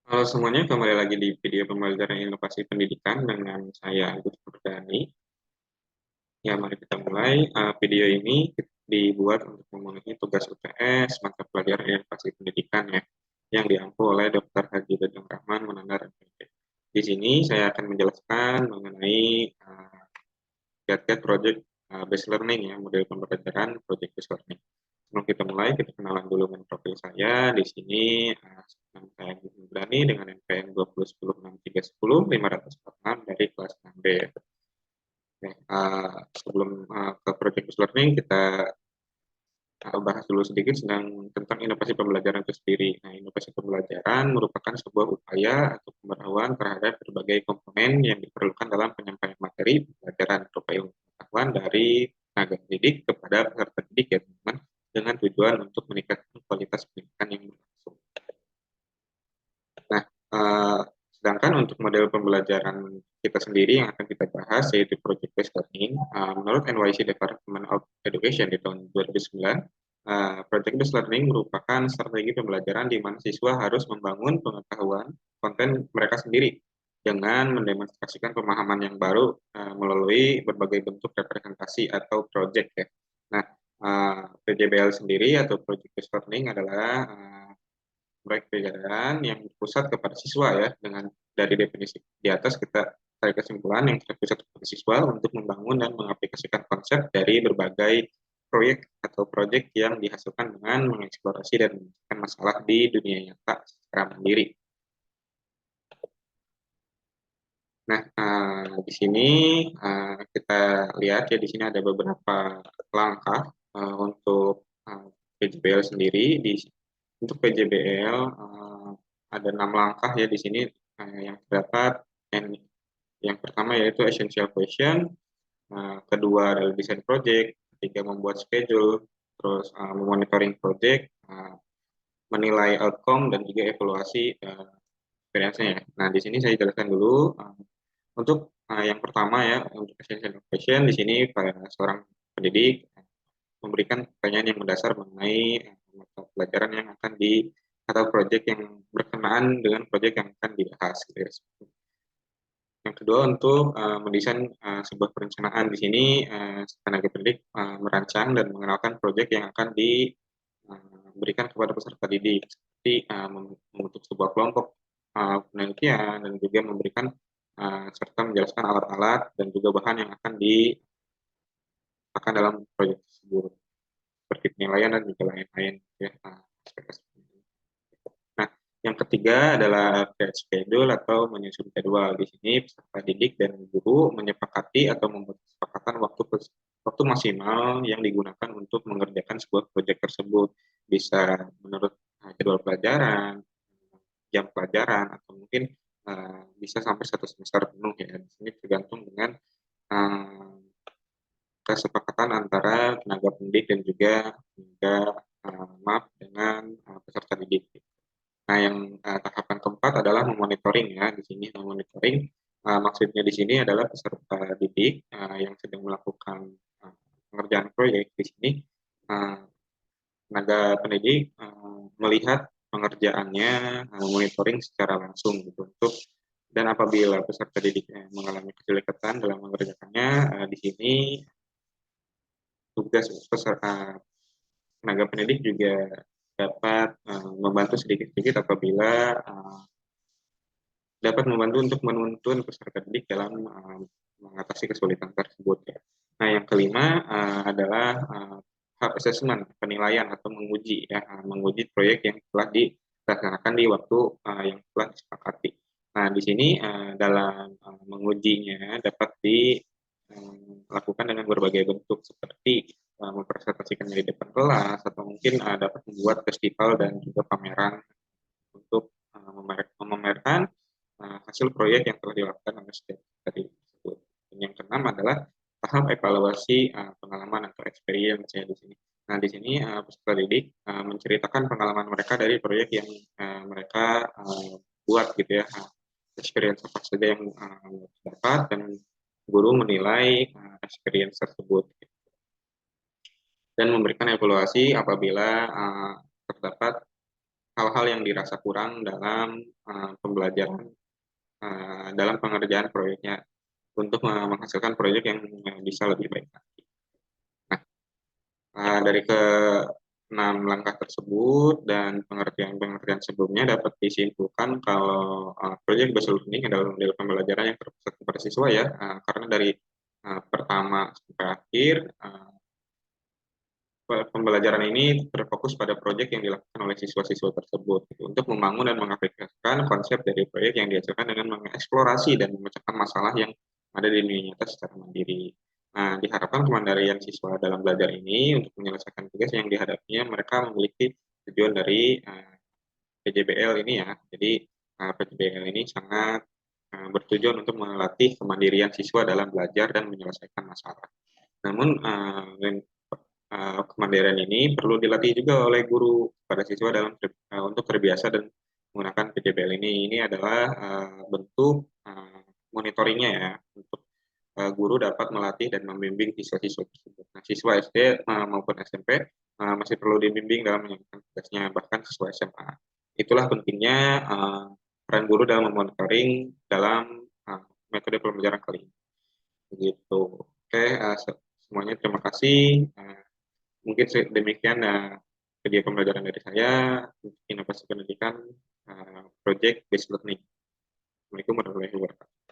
Halo semuanya, kembali lagi di video pembelajaran inovasi pendidikan dengan saya Agus Nurdani. Ya, mari kita mulai. Video ini dibuat untuk memenuhi tugas UTS mata pelajaran inovasi pendidikan ya, yang diampu oleh Dr. Haji Dadang Rahman Manandar MPD. Di sini saya akan menjelaskan mengenai Get Project Based Learning ya, model pembelajaran Project Based Learning. Sebelum kita mulai, kita kenalan dulu dengan profil saya. Di sini saya Berani dengan NPM 20106310 dari kelas 6B. Oke, sebelum ke Project Based Learning, kita bahas dulu sedikit tentang inovasi pembelajaran itu sendiri. Nah, inovasi pembelajaran merupakan sebuah upaya atau pembaharuan terhadap berbagai komponen yang diperlukan dalam penyampaian materi pembelajaran berupa ilmu pengetahuan dari tenaga pendidik kepada peserta didik ya teman-teman, dengan tujuan untuk meningkatkan kualitas pendidikan yang berlangsung. Nah, eh, sedangkan untuk model pembelajaran kita sendiri yang akan kita bahas yaitu Project Based Learning, menurut NYC Department of Education di tahun 2009, Project Based Learning merupakan strategi pembelajaran di mana siswa harus membangun pengetahuan konten mereka sendiri dengan mendemonstrasikan pemahaman yang baru melalui berbagai bentuk representasi atau project ya. Nah, PJBL sendiri atau Project Based Learning adalah proyek pembelajaran yang berpusat kepada siswa ya, dengan dari definisi di atas kita tarik kesimpulan yang terpusat kepada siswa untuk membangun dan mengaplikasikan konsep dari berbagai proyek atau proyek yang dihasilkan dengan mengeksplorasi dan menyelesaikan masalah di dunia nyata secara mandiri. Nah, di sini kita lihat ya, di sini ada beberapa langkah untuk PJBL sendiri. Untuk PJBL ada 6 langkah ya di sini yang terdapat. Yang pertama yaitu essential question, kedua adalah design project, ketiga membuat schedule, terus monitoring project, menilai outcome dan juga evaluasi experience-nya. Nah, di sini saya jelaskan dulu untuk yang pertama ya, untuk essential question di sini seorang pendidik memberikan pertanyaan yang mendasar mengenai mata pelajaran yang akan atau proyek yang berkenaan dengan proyek yang akan dibahas gitu ya. Yang kedua untuk mendesain sebuah perencanaan. Di sini tenaga pendidik merancang dan mengenalkan proyek yang akan diberikan kepada peserta didik, seperti membentuk sebuah kelompok penelitian dan juga memberikan serta menjelaskan alat-alat dan juga bahan yang akan dipakai dalam proyek tersebut, seperti penilaian dan juga lain-lain ya. Nah, yang ketiga adalah create schedule atau menyusun jadwal. Di sini peserta didik dan guru menyepakati atau membuat kesepakatan waktu maksimal yang digunakan untuk mengerjakan sebuah proyek tersebut. Bisa menurut jadwal pelajaran, jam pelajaran, atau mungkin bisa sampai 1 semester penuh ya. Di sini tergantung dengan kesepakatan antara tenaga pendidik dan juga dengan peserta didik. Nah, yang tahapan keempat adalah memonitoring ya. Di sini memonitoring maksudnya di sini adalah peserta didik yang sedang melakukan pengerjaan proyek. Di sini tenaga pendidik melihat pengerjaannya, monitoring secara langsung gitu, dan apabila peserta didik mengalami kesulitan dalam mengerjakannya, di sini tugas peserta tenaga pendidik juga dapat membantu sedikit-sedikit apabila dapat membantu untuk menuntun peserta didik dalam mengatasi kesulitan tersebut ya. Nah, yang kelima adalah hard assessment, penilaian atau menguji ya, menguji proyek yang telah dilaksanakan di waktu yang telah disepakati. Nah, di sini dalam mengujinya dapat dilakukan dengan berbagai bentuk seperti mempresentasikannya di depan kelas, atau mungkin dapat membuat festival dan juga pameran untuk memamerkan hasil proyek yang telah dilakukan oleh setiap tadi tersebut. Dan yang keenam adalah tahap evaluasi pengalaman atau experience ya di sini. Nah, di sini peserta didik menceritakan pengalaman mereka dari proyek yang mereka buat gitu ya, experience apa saja yang dapat, dan guru menilai experience tersebut dan memberikan evaluasi apabila terdapat hal-hal yang dirasa kurang dalam pembelajaran, dalam pengerjaan proyeknya untuk menghasilkan proyek yang bisa lebih baik lagi. Nah, dari ke-6 langkah tersebut dan pengertian-pengertian sebelumnya dapat disimpulkan kalau proyek based learning adalah model pembelajaran yang terpusat kepada siswa ya, karena dari pertama sampai akhir pembelajaran ini terfokus pada proyek yang dilakukan oleh siswa-siswa tersebut gitu, untuk membangun dan mengaplikasikan konsep dari proyek yang dihasilkan dengan mengeksplorasi dan memecahkan masalah yang ada di dunia nyata secara mandiri. Nah, diharapkan kemandirian siswa dalam belajar ini untuk menyelesaikan tugas yang dihadapinya mereka memiliki tujuan dari PJBL ini ya. Jadi PJBL ini sangat bertujuan untuk melatih kemandirian siswa dalam belajar dan menyelesaikan masalah. Namun kemandirian ini perlu dilatih juga oleh guru pada siswa untuk terbiasa dan menggunakan PJBL ini. Ini adalah bentuk monitoringnya ya, untuk guru dapat melatih dan membimbing siswa-siswa tersebut. Nah, siswa SD maupun SMP masih perlu dibimbing dalam menjalankan tugasnya, bahkan siswa SMA. Itulah pentingnya peran guru dalam memonitoring dalam metode pembelajaran kali ini. Begitu. Oke, semuanya terima kasih. Mungkin demikian video pembelajaran dari saya untuk inovasi pendidikan project based learning. Assalamualaikum warahmatullahi wabarakatuh.